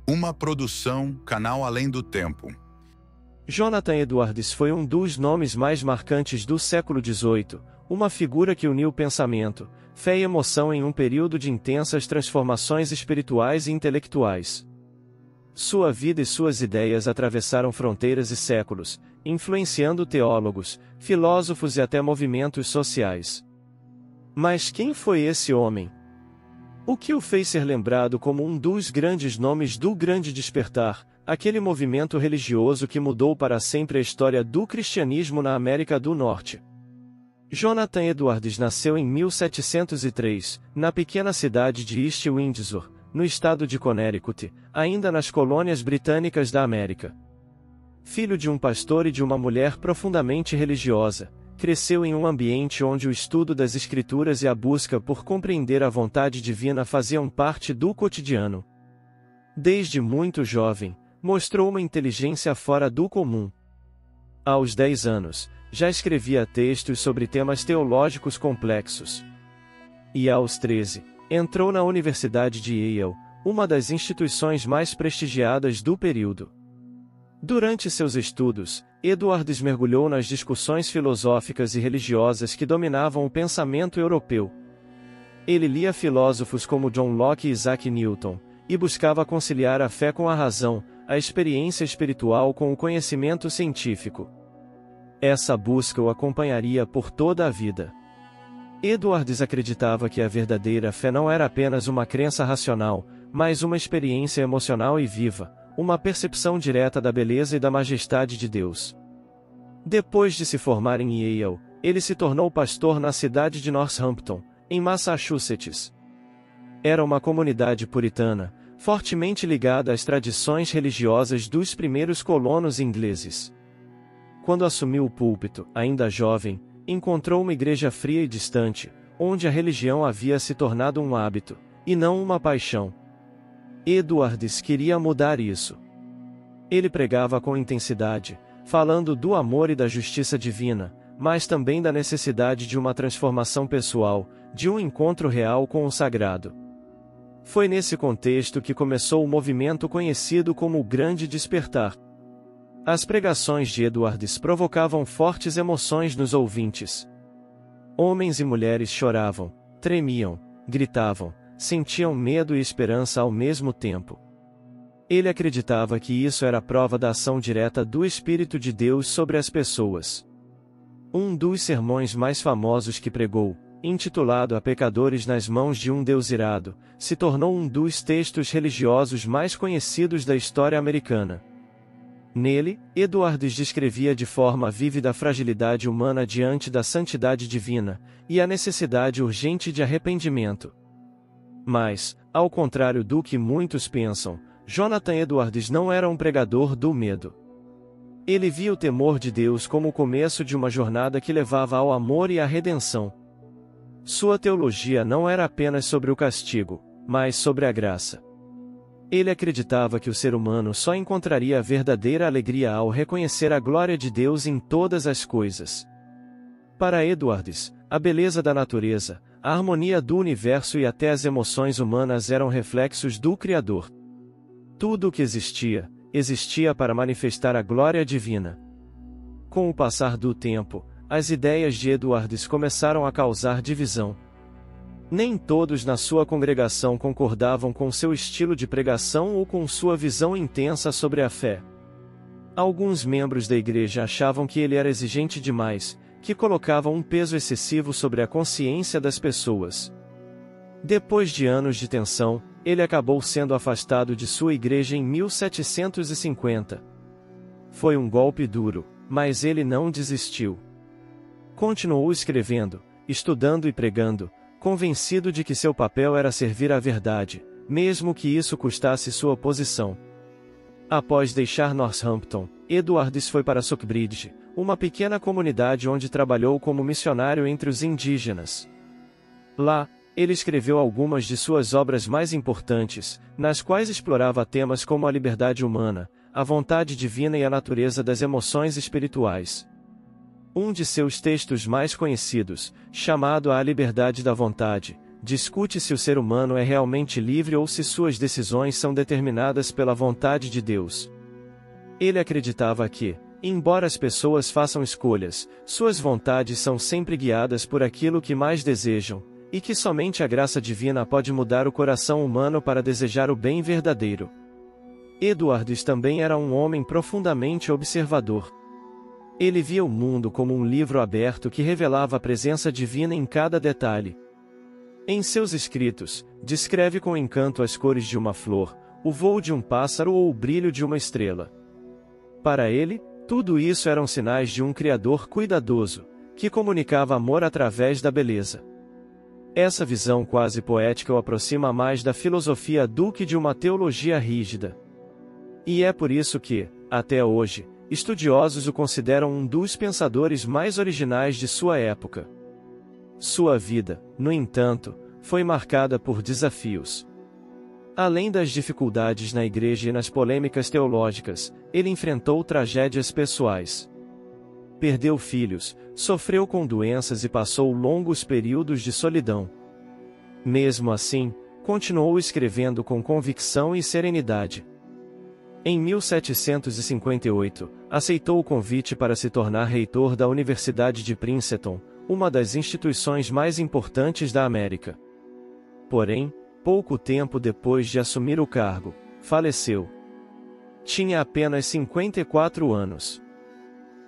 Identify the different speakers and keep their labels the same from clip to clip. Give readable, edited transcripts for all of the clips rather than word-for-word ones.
Speaker 1: Uma produção Canal Além do Tempo.
Speaker 2: Jonathan Edwards foi um dos nomes mais marcantes do século XVIII, uma figura que uniu pensamento, fé e emoção em um período de intensas transformações espirituais e intelectuais. Sua vida e suas ideias atravessaram fronteiras e séculos, influenciando teólogos, filósofos e até movimentos sociais. Mas quem foi esse homem? O que o fez ser lembrado como um dos grandes nomes do Grande Despertar, aquele movimento religioso que mudou para sempre a história do cristianismo na América do Norte? Jonathan Edwards nasceu em 1703, na pequena cidade de East Windsor, no estado de Connecticut, ainda nas colônias britânicas da América. Filho de um pastor e de uma mulher profundamente religiosa, cresceu em um ambiente onde o estudo das Escrituras e a busca por compreender a vontade divina faziam parte do cotidiano. Desde muito jovem, mostrou uma inteligência fora do comum. Aos 10 anos, já escrevia textos sobre temas teológicos complexos. E aos 13, entrou na Universidade de Yale, uma das instituições mais prestigiadas do período. Durante seus estudos, Edwards mergulhou nas discussões filosóficas e religiosas que dominavam o pensamento europeu. Ele lia filósofos como John Locke e Isaac Newton, e buscava conciliar a fé com a razão, a experiência espiritual com o conhecimento científico. Essa busca o acompanharia por toda a vida. Edwards acreditava que a verdadeira fé não era apenas uma crença racional, mas uma experiência emocional e viva, uma percepção direta da beleza e da majestade de Deus. Depois de se formar em Yale, ele se tornou pastor na cidade de Northampton, em Massachusetts. Era uma comunidade puritana, fortemente ligada às tradições religiosas dos primeiros colonos ingleses. Quando assumiu o púlpito, ainda jovem, encontrou uma igreja fria e distante, onde a religião havia se tornado um hábito, e não uma paixão. Edwards queria mudar isso. Ele pregava com intensidade, falando do amor e da justiça divina, mas também da necessidade de uma transformação pessoal, de um encontro real com o sagrado. Foi nesse contexto que começou o movimento conhecido como o Grande Despertar. As pregações de Edwards provocavam fortes emoções nos ouvintes. Homens e mulheres choravam, tremiam, gritavam, sentiam medo e esperança ao mesmo tempo. Ele acreditava que isso era prova da ação direta do Espírito de Deus sobre as pessoas. Um dos sermões mais famosos que pregou, intitulado A Pecadores nas Mãos de um Deus Irado, se tornou um dos textos religiosos mais conhecidos da história americana. Nele, Edwards descrevia de forma vívida a fragilidade humana diante da santidade divina, e a necessidade urgente de arrependimento. Mas, ao contrário do que muitos pensam, Jonathan Edwards não era um pregador do medo. Ele via o temor de Deus como o começo de uma jornada que levava ao amor e à redenção. Sua teologia não era apenas sobre o castigo, mas sobre a graça. Ele acreditava que o ser humano só encontraria a verdadeira alegria ao reconhecer a glória de Deus em todas as coisas. Para Edwards, a beleza da natureza, a harmonia do universo e até as emoções humanas eram reflexos do Criador. Tudo o que existia, existia para manifestar a glória divina. Com o passar do tempo, as ideias de Edwards começaram a causar divisão. Nem todos na sua congregação concordavam com seu estilo de pregação ou com sua visão intensa sobre a fé. Alguns membros da igreja achavam que ele era exigente demais, que colocava um peso excessivo sobre a consciência das pessoas. Depois de anos de tensão, ele acabou sendo afastado de sua igreja em 1750. Foi um golpe duro, mas ele não desistiu. Continuou escrevendo, estudando e pregando, convencido de que seu papel era servir à verdade, mesmo que isso custasse sua posição. Após deixar Northampton, Edwards foi para Stockbridge, uma pequena comunidade onde trabalhou como missionário entre os indígenas. Lá, ele escreveu algumas de suas obras mais importantes, nas quais explorava temas como a liberdade humana, a vontade divina e a natureza das emoções espirituais. Um de seus textos mais conhecidos, chamado A Liberdade da Vontade, discute se o ser humano é realmente livre ou se suas decisões são determinadas pela vontade de Deus. Ele acreditava que, embora as pessoas façam escolhas, suas vontades são sempre guiadas por aquilo que mais desejam, e que somente a graça divina pode mudar o coração humano para desejar o bem verdadeiro. Edwards também era um homem profundamente observador. Ele via o mundo como um livro aberto que revelava a presença divina em cada detalhe. Em seus escritos, descreve com encanto as cores de uma flor, o voo de um pássaro ou o brilho de uma estrela. Para ele, tudo isso eram sinais de um Criador cuidadoso, que comunicava amor através da beleza. Essa visão quase poética o aproxima mais da filosofia do que de uma teologia rígida. E é por isso que, até hoje, estudiosos o consideram um dos pensadores mais originais de sua época. Sua vida, no entanto, foi marcada por desafios. Além das dificuldades na igreja e nas polêmicas teológicas, ele enfrentou tragédias pessoais. Perdeu filhos, sofreu com doenças e passou longos períodos de solidão. Mesmo assim, continuou escrevendo com convicção e serenidade. Em 1758, aceitou o convite para se tornar reitor da Universidade de Princeton, uma das instituições mais importantes da América. Porém, pouco tempo depois de assumir o cargo, faleceu. Tinha apenas 54 anos.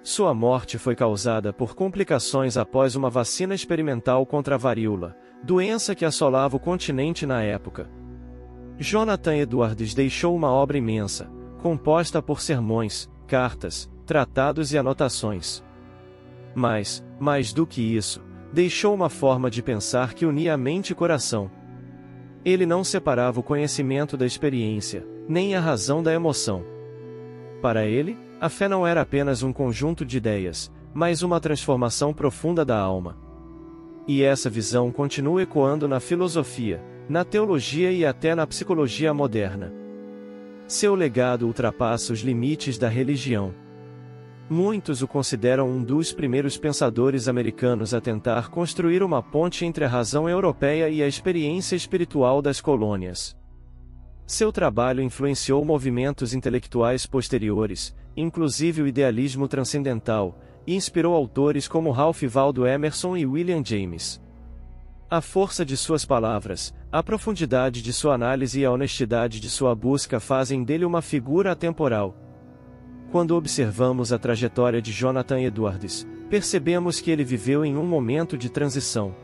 Speaker 2: Sua morte foi causada por complicações após uma vacina experimental contra a varíola, doença que assolava o continente na época. Jonathan Edwards deixou uma obra imensa, composta por sermões, cartas, tratados e anotações. Mas, mais do que isso, deixou uma forma de pensar que unia a mente e coração. Ele não separava o conhecimento da experiência, nem a razão da emoção. Para ele, a fé não era apenas um conjunto de ideias, mas uma transformação profunda da alma. E essa visão continua ecoando na filosofia, na teologia e até na psicologia moderna. Seu legado ultrapassa os limites da religião. Muitos o consideram um dos primeiros pensadores americanos a tentar construir uma ponte entre a razão europeia e a experiência espiritual das colônias. Seu trabalho influenciou movimentos intelectuais posteriores, inclusive o idealismo transcendental, e inspirou autores como Ralph Waldo Emerson e William James. A força de suas palavras, a profundidade de sua análise e a honestidade de sua busca fazem dele uma figura atemporal. Quando observamos a trajetória de Jonathan Edwards, percebemos que ele viveu em um momento de transição.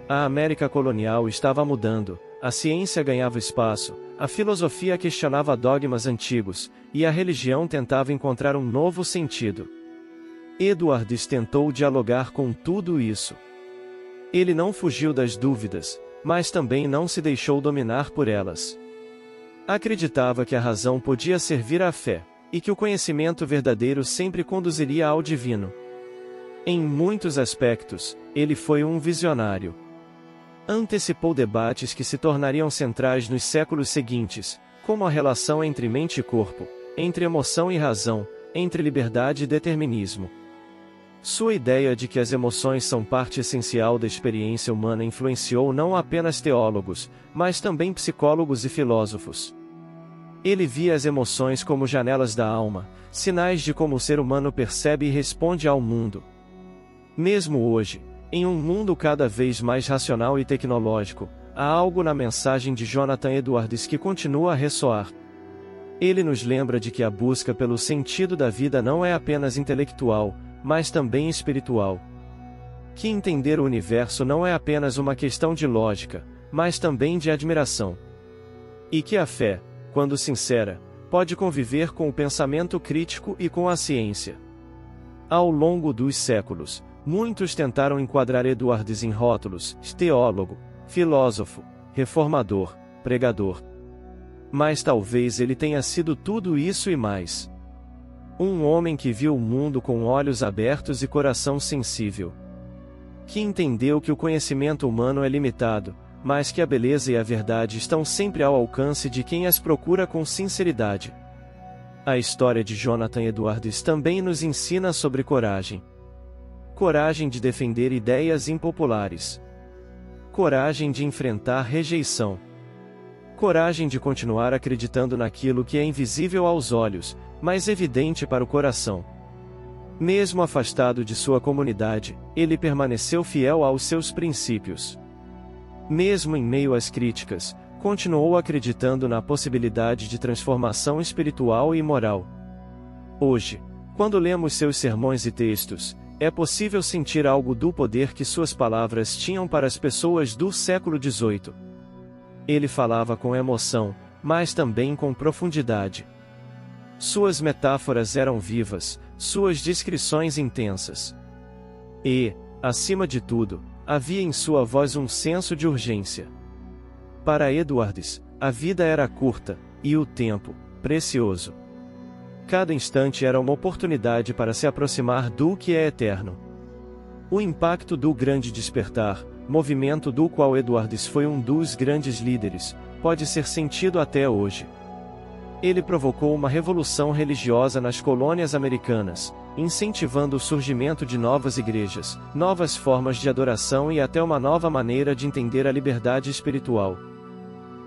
Speaker 2: A América colonial estava mudando, a ciência ganhava espaço, a filosofia questionava dogmas antigos, e a religião tentava encontrar um novo sentido. Edwards tentou dialogar com tudo isso. Ele não fugiu das dúvidas, mas também não se deixou dominar por elas. Acreditava que a razão podia servir à fé, e que o conhecimento verdadeiro sempre conduziria ao divino. Em muitos aspectos, ele foi um visionário. Antecipou debates que se tornariam centrais nos séculos seguintes, como a relação entre mente e corpo, entre emoção e razão, entre liberdade e determinismo. Sua ideia de que as emoções são parte essencial da experiência humana influenciou não apenas teólogos, mas também psicólogos e filósofos. Ele via as emoções como janelas da alma, sinais de como o ser humano percebe e responde ao mundo. Mesmo hoje, em um mundo cada vez mais racional e tecnológico, há algo na mensagem de Jonathan Edwards que continua a ressoar. Ele nos lembra de que a busca pelo sentido da vida não é apenas intelectual, mas também espiritual. Que entender o universo não é apenas uma questão de lógica, mas também de admiração. E que a fé, quando sincera, pode conviver com o pensamento crítico e com a ciência. Ao longo dos séculos, muitos tentaram enquadrar Edwards em rótulos: teólogo, filósofo, reformador, pregador. Mas talvez ele tenha sido tudo isso e mais. Um homem que viu o mundo com olhos abertos e coração sensível. Que entendeu que o conhecimento humano é limitado, mas que a beleza e a verdade estão sempre ao alcance de quem as procura com sinceridade. A história de Jonathan Edwards também nos ensina sobre coragem. Coragem de defender ideias impopulares. Coragem de enfrentar rejeição. Coragem de continuar acreditando naquilo que é invisível aos olhos, mas evidente para o coração. Mesmo afastado de sua comunidade, ele permaneceu fiel aos seus princípios. Mesmo em meio às críticas, continuou acreditando na possibilidade de transformação espiritual e moral. Hoje, quando lemos seus sermões e textos, é possível sentir algo do poder que suas palavras tinham para as pessoas do século XVIII. Ele falava com emoção, mas também com profundidade. Suas metáforas eram vivas, suas descrições intensas. E, acima de tudo, havia em sua voz um senso de urgência. Para Edwards, a vida era curta, e o tempo, precioso. Cada instante era uma oportunidade para se aproximar do que é eterno. O impacto do Grande Despertar, movimento do qual Edwards foi um dos grandes líderes, pode ser sentido até hoje. Ele provocou uma revolução religiosa nas colônias americanas, incentivando o surgimento de novas igrejas, novas formas de adoração e até uma nova maneira de entender a liberdade espiritual.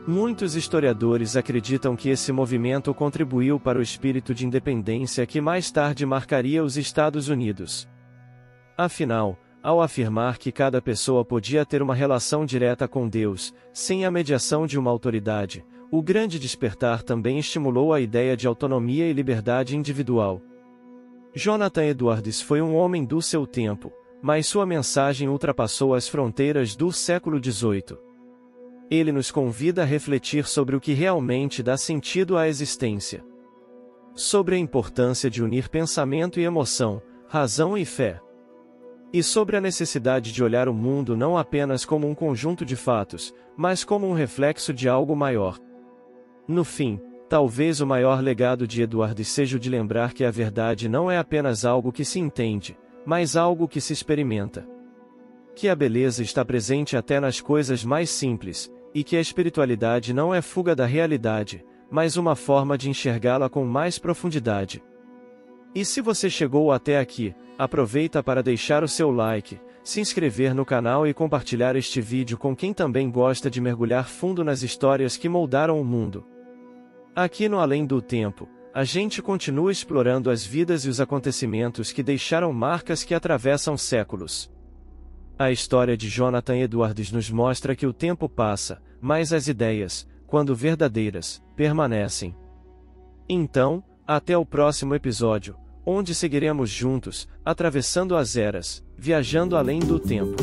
Speaker 2: Muitos historiadores acreditam que esse movimento contribuiu para o espírito de independência que mais tarde marcaria os Estados Unidos. Afinal, ao afirmar que cada pessoa podia ter uma relação direta com Deus, sem a mediação de uma autoridade, o Grande Despertar também estimulou a ideia de autonomia e liberdade individual. Jonathan Edwards foi um homem do seu tempo, mas sua mensagem ultrapassou as fronteiras do século XVIII. Ele nos convida a refletir sobre o que realmente dá sentido à existência. Sobre a importância de unir pensamento e emoção, razão e fé. E sobre a necessidade de olhar o mundo não apenas como um conjunto de fatos, mas como um reflexo de algo maior. No fim, talvez o maior legado de Edwards seja o de lembrar que a verdade não é apenas algo que se entende, mas algo que se experimenta. Que a beleza está presente até nas coisas mais simples, e que a espiritualidade não é fuga da realidade, mas uma forma de enxergá-la com mais profundidade. E se você chegou até aqui, aproveita para deixar o seu like, se inscrever no canal e compartilhar este vídeo com quem também gosta de mergulhar fundo nas histórias que moldaram o mundo. Aqui no Além do Tempo, a gente continua explorando as vidas e os acontecimentos que deixaram marcas que atravessam séculos. A história de Jonathan Edwards nos mostra que o tempo passa, mas as ideias, quando verdadeiras, permanecem. Então, até o próximo episódio, onde seguiremos juntos, atravessando as eras, viajando além do tempo.